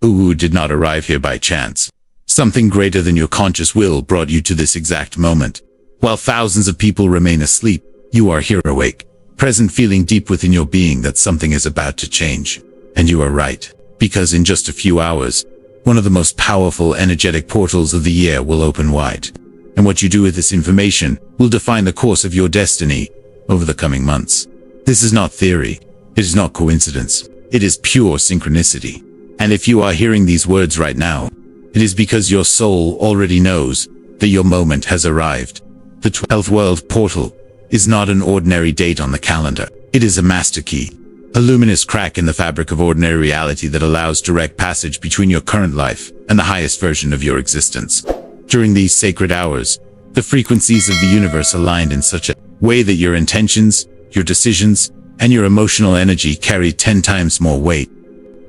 You did not arrive here by chance. Something greater than your conscious will brought you to this exact moment. While thousands of people remain asleep, you are here awake, present, feeling deep within your being that something is about to change. And you are right, because in just a few hours, one of the most powerful energetic portals of the year will open wide. And what you do with this information will define the course of your destiny over the coming months. This is not theory. It is not coincidence. It is pure synchronicity. And if you are hearing these words right now, it is because your soul already knows that your moment has arrived. The 12th world portal is not an ordinary date on the calendar. It is a master key, a luminous crack in the fabric of ordinary reality that allows direct passage between your current life and the highest version of your existence. During these sacred hours, the frequencies of the universe aligned in such a way that your intentions, your decisions, and your emotional energy carry 10 times more weight.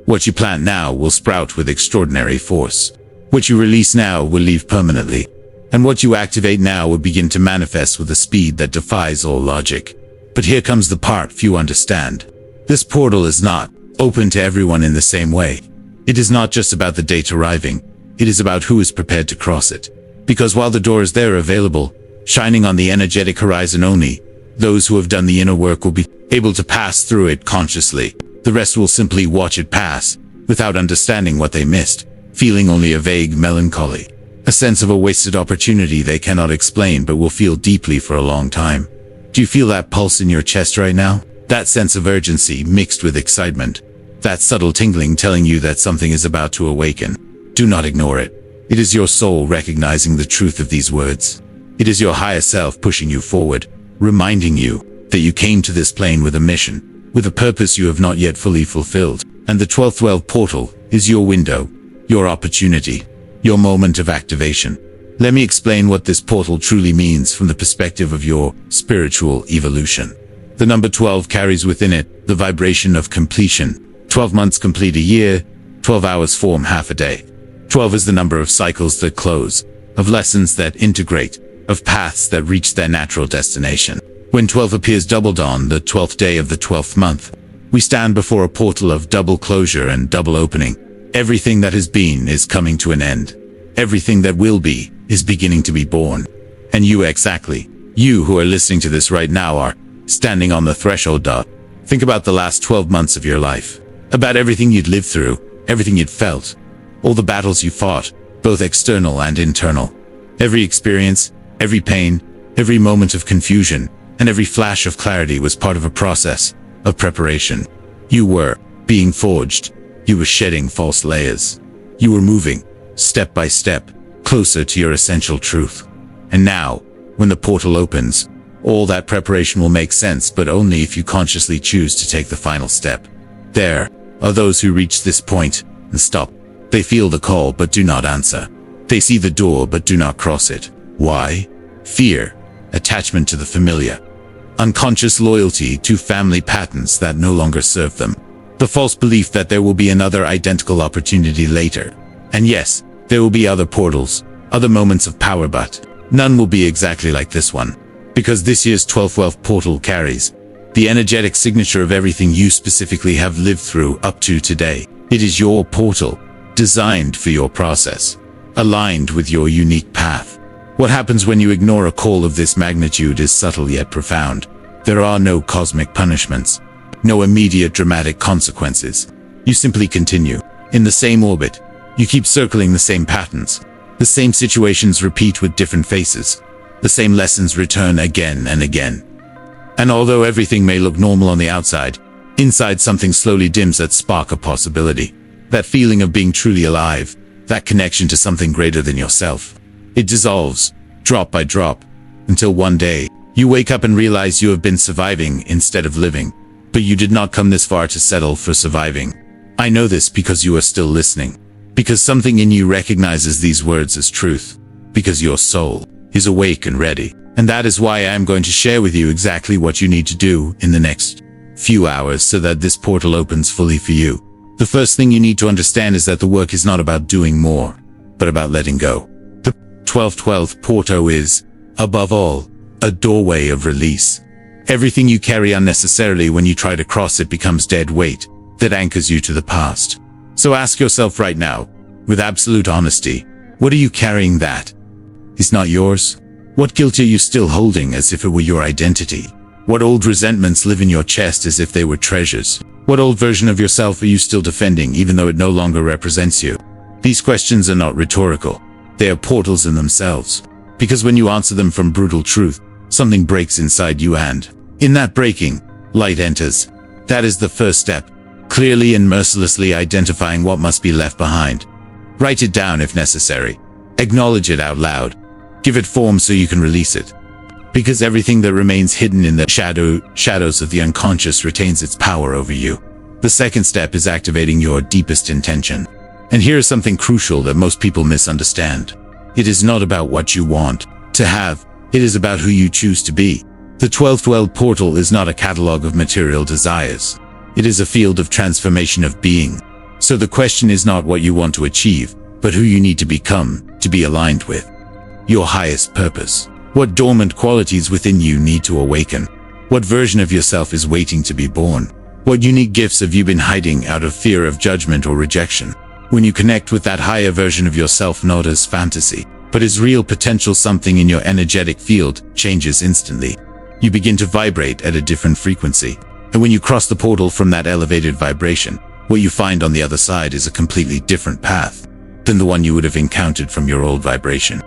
What you plant now will sprout with extraordinary force. What you release now will leave permanently. And what you activate now will begin to manifest with a speed that defies all logic. But here comes the part few understand. This portal is not open to everyone in the same way. It is not just about the date arriving. It is about who is prepared to cross it. Because while the door is there available, shining on the energetic horizon only, those who have done the inner work will be able to pass through it consciously. The rest will simply watch it pass, without understanding what they missed, feeling only a vague melancholy, a sense of a wasted opportunity they cannot explain but will feel deeply for a long time. Do you feel that pulse in your chest right now? That sense of urgency mixed with excitement? That subtle tingling telling you that something is about to awaken? Do not ignore it. It is your soul recognizing the truth of these words. It is your higher self pushing you forward, reminding you that you came to this plane with a mission, with a purpose you have not yet fully fulfilled. And the 12th world portal is your window, your opportunity, your moment of activation. Let me explain what this portal truly means from the perspective of your spiritual evolution. The number 12 carries within it the vibration of completion. 12 months complete a year, 12 hours form half a day. 12 is the number of cycles that close, of lessons that integrate, of paths that reach their natural destination. When 12 appears doubled on the 12th day of the 12th month, we stand before a portal of double closure and double opening. Everything that has been is coming to an end. Everything that will be is beginning to be born. And you exactly, you who are listening to this right now are standing on the threshold. Think about the last 12 months of your life. About everything you'd lived through, everything you'd felt, all the battles you fought, both external and internal. Every experience, every pain, every moment of confusion, and every flash of clarity was part of a process of preparation. You were being forged. You were shedding false layers. You were moving, step by step, closer to your essential truth. And now, when the portal opens, all that preparation will make sense, but only if you consciously choose to take the final step. There are those who reach this point and stop. They feel the call but do not answer. They see the door but do not cross it. Why? Fear, attachment to the familiar, unconscious loyalty to family patterns that no longer serve them, the false belief that there will be another identical opportunity later. And yes, there will be other portals, other moments of power, but none will be exactly like this one. Because this year's 12th wealth portal carries the energetic signature of everything you specifically have lived through up to today. It is your portal, designed for your process, aligned with your unique path. What happens when you ignore a call of this magnitude is subtle yet profound. There are no cosmic punishments, no immediate dramatic consequences. You simply continue in the same orbit. You keep circling the same patterns. The same situations repeat with different faces. The same lessons return again and again. And although everything may look normal on the outside, inside something slowly dims that spark of possibility. That feeling of being truly alive, that connection to something greater than yourself. It dissolves, drop by drop, until one day, you wake up and realize you have been surviving instead of living. But you did not come this far to settle for surviving. I know this because you are still listening. Because something in you recognizes these words as truth. Because your soul is awake and ready. And that is why I am going to share with you exactly what you need to do in the next few hours so that this portal opens fully for you. The first thing you need to understand is that the work is not about doing more, but about letting go. The 12th portal is, above all, a doorway of release. Everything you carry unnecessarily when you try to cross it becomes dead weight that anchors you to the past. So ask yourself right now, with absolute honesty, what are you carrying that is not yours? What guilt are you still holding as if it were your identity? What old resentments live in your chest as if they were treasures? What old version of yourself are you still defending even though it no longer represents you? These questions are not rhetorical. They are portals in themselves. Because when you answer them from brutal truth, something breaks inside you and, in that breaking, light enters. That is the first step, clearly and mercilessly identifying what must be left behind. Write it down if necessary. Acknowledge it out loud. Give it form so you can release it. Because everything that remains hidden in the shadows of the unconscious retains its power over you. The second step is activating your deepest intention. And here is something crucial that most people misunderstand. It is not about what you want to have. It is about who you choose to be. The 12th world portal is not a catalog of material desires. It is a field of transformation of being. So the question is not what you want to achieve, but who you need to become to be aligned with your highest purpose. What dormant qualities within you need to awaken? What version of yourself is waiting to be born? What unique gifts have you been hiding out of fear of judgment or rejection? When you connect with that higher version of yourself, not as fantasy, but as real potential, something in your energetic field changes instantly. You begin to vibrate at a different frequency. And when you cross the portal from that elevated vibration, what you find on the other side is a completely different path than the one you would have encountered from your old vibration.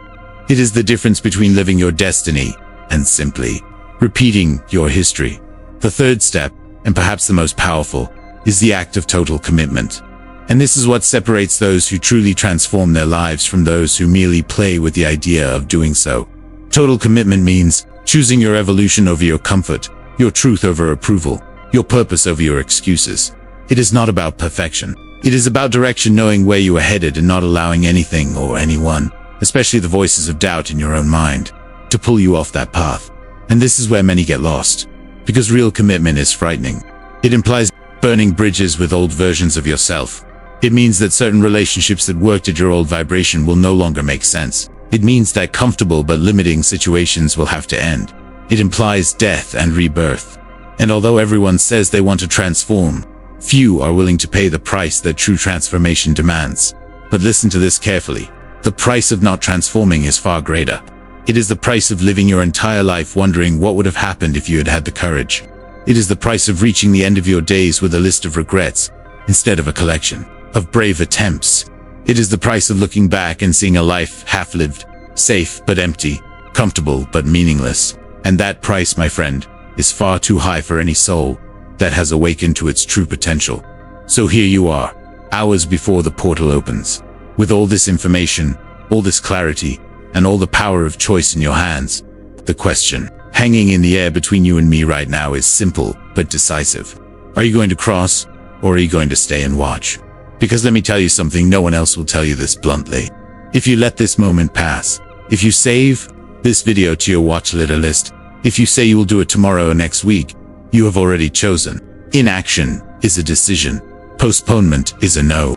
It is the difference between living your destiny and simply repeating your history. The third step, and perhaps the most powerful, is the act of total commitment. And this is what separates those who truly transform their lives from those who merely play with the idea of doing so. Total commitment means choosing your evolution over your comfort, your truth over approval, your purpose over your excuses. It is not about perfection. It is about direction, knowing where you are headed and not allowing anything or anyone, especially the voices of doubt in your own mind, to pull you off that path. And this is where many get lost, because real commitment is frightening. It implies burning bridges with old versions of yourself. It means that certain relationships that worked at your old vibration will no longer make sense. It means that comfortable but limiting situations will have to end. It implies death and rebirth. And although everyone says they want to transform, few are willing to pay the price that true transformation demands. But listen to this carefully. The price of not transforming is far greater. It is the price of living your entire life wondering what would have happened if you had had the courage. It is the price of reaching the end of your days with a list of regrets instead of a collection of brave attempts. It is the price of looking back and seeing a life half-lived, safe but empty, comfortable but meaningless. And that price, my friend, is far too high for any soul that has awakened to its true potential. So here you are, hours before the portal opens. With all this information, all this clarity, and all the power of choice in your hands, the question hanging in the air between you and me right now is simple but decisive. Are you going to cross, or are you going to stay and watch? Because let me tell you something, no one else will tell you this bluntly. If you let this moment pass, if you save this video to your watch list, if you say you will do it tomorrow or next week, you have already chosen. Inaction is a decision. Postponement is a no.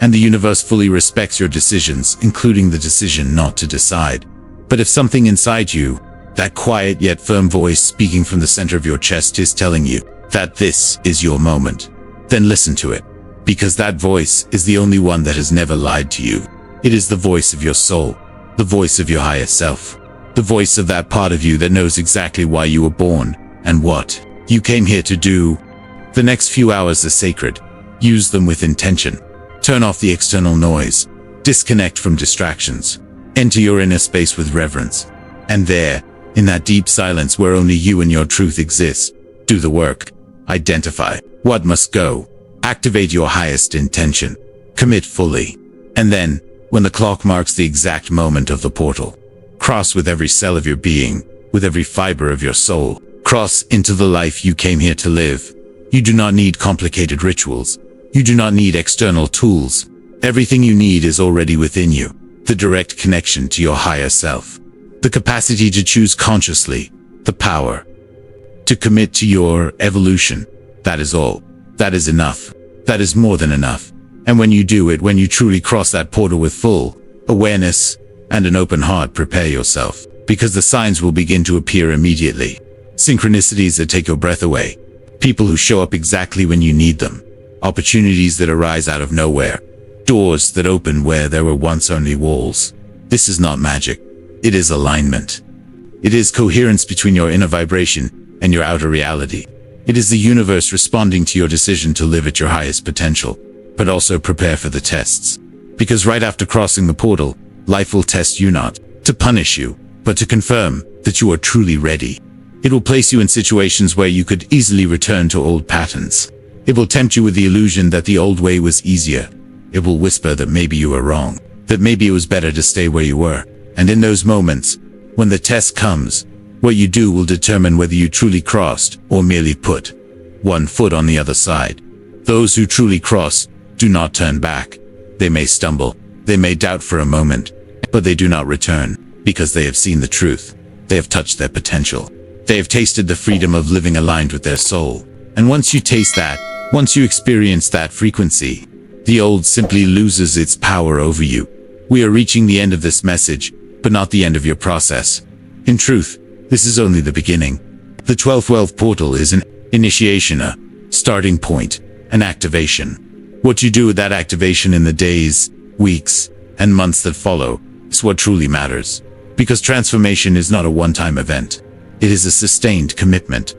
And the universe fully respects your decisions, including the decision not to decide. But if something inside you, that quiet yet firm voice speaking from the center of your chest, is telling you that this is your moment, then listen to it. Because that voice is the only one that has never lied to you. It is the voice of your soul, the voice of your higher self, the voice of that part of you that knows exactly why you were born and what you came here to do. The next few hours are sacred. Use them with intention. Turn off the external noise. Disconnect from distractions. Enter your inner space with reverence. And there, in that deep silence where only you and your truth exist, do the work. Identify what must go. Activate your highest intention. Commit fully. And then, when the clock marks the exact moment of the portal, cross with every cell of your being, with every fiber of your soul. Cross into the life you came here to live. You do not need complicated rituals. You do not need external tools. Everything you need is already within you. The direct connection to your higher self. The capacity to choose consciously. The power to commit to your evolution. That is all. That is enough. That is more than enough. And when you do it, when you truly cross that portal with full awareness and an open heart, prepare yourself, because the signs will begin to appear immediately. Synchronicities that take your breath away. People who show up exactly when you need them. opportunities that arise out of nowhere, doors that open where there were once only walls. This is not magic. It is alignment. It is coherence between your inner vibration and your outer reality. It is the universe responding to your decision to live at your highest potential, but also prepare for the tests. Because right after crossing the portal, life will test you not to punish you, but to confirm that you are truly ready. It will place you in situations where you could easily return to old patterns. It will tempt you with the illusion that the old way was easier. It will whisper that maybe you were wrong, that maybe it was better to stay where you were. And in those moments, when the test comes, what you do will determine whether you truly crossed or merely put one foot on the other side. Those who truly cross do not turn back. They may stumble, they may doubt for a moment, but they do not return, because they have seen the truth. They have touched their potential. They have tasted the freedom of living aligned with their soul. And once you taste that, once you experience that frequency, the old simply loses its power over you. We are reaching the end of this message, but not the end of your process. In truth, this is only the beginning. The 12th wealth portal is an initiation, a starting point, an activation. What you do with that activation in the days, weeks, and months that follow is what truly matters. Because transformation is not a one-time event. It is a sustained commitment.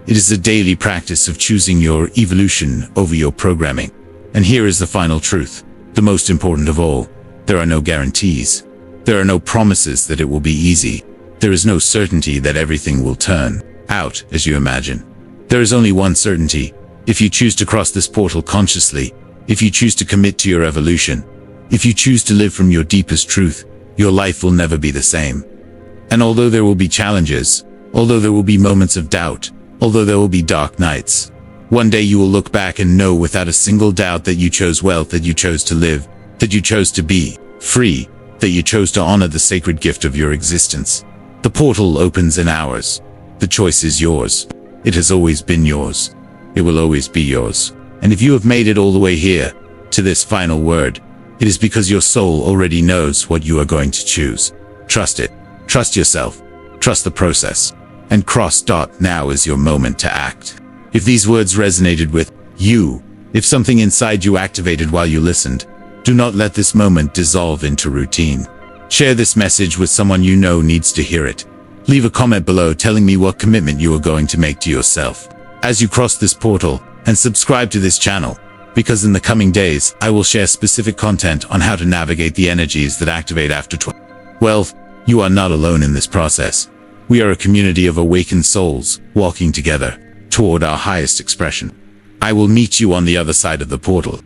It is a daily practice of choosing your evolution over your programming. And here is the final truth, the most important of all. There are no guarantees. There are no promises that it will be easy. There is no certainty that everything will turn out as you imagine. There is only one certainty. If you choose to cross this portal consciously, if you choose to commit to your evolution, if you choose to live from your deepest truth, your life will never be the same. And although there will be challenges, although there will be moments of doubt, although there will be dark nights, one day you will look back and know without a single doubt that you chose wealth, that you chose to live, that you chose to be free, that you chose to honor the sacred gift of your existence. The portal opens in hours. The choice is yours. It has always been yours. It will always be yours. And if you have made it all the way here, to this final word, it is because your soul already knows what you are going to choose. Trust it. Trust yourself. Trust the process. And now is your moment to act. If these words resonated with you, if something inside you activated while you listened, do not let this moment dissolve into routine. Share this message with someone you know needs to hear it. Leave a comment below telling me what commitment you are going to make to yourself as you cross this portal, and subscribe to this channel, because in the coming days, I will share specific content on how to navigate the energies that activate after 12. Well, you are not alone in this process. We are a community of awakened souls, walking together toward our highest expression. I will meet you on the other side of the portal.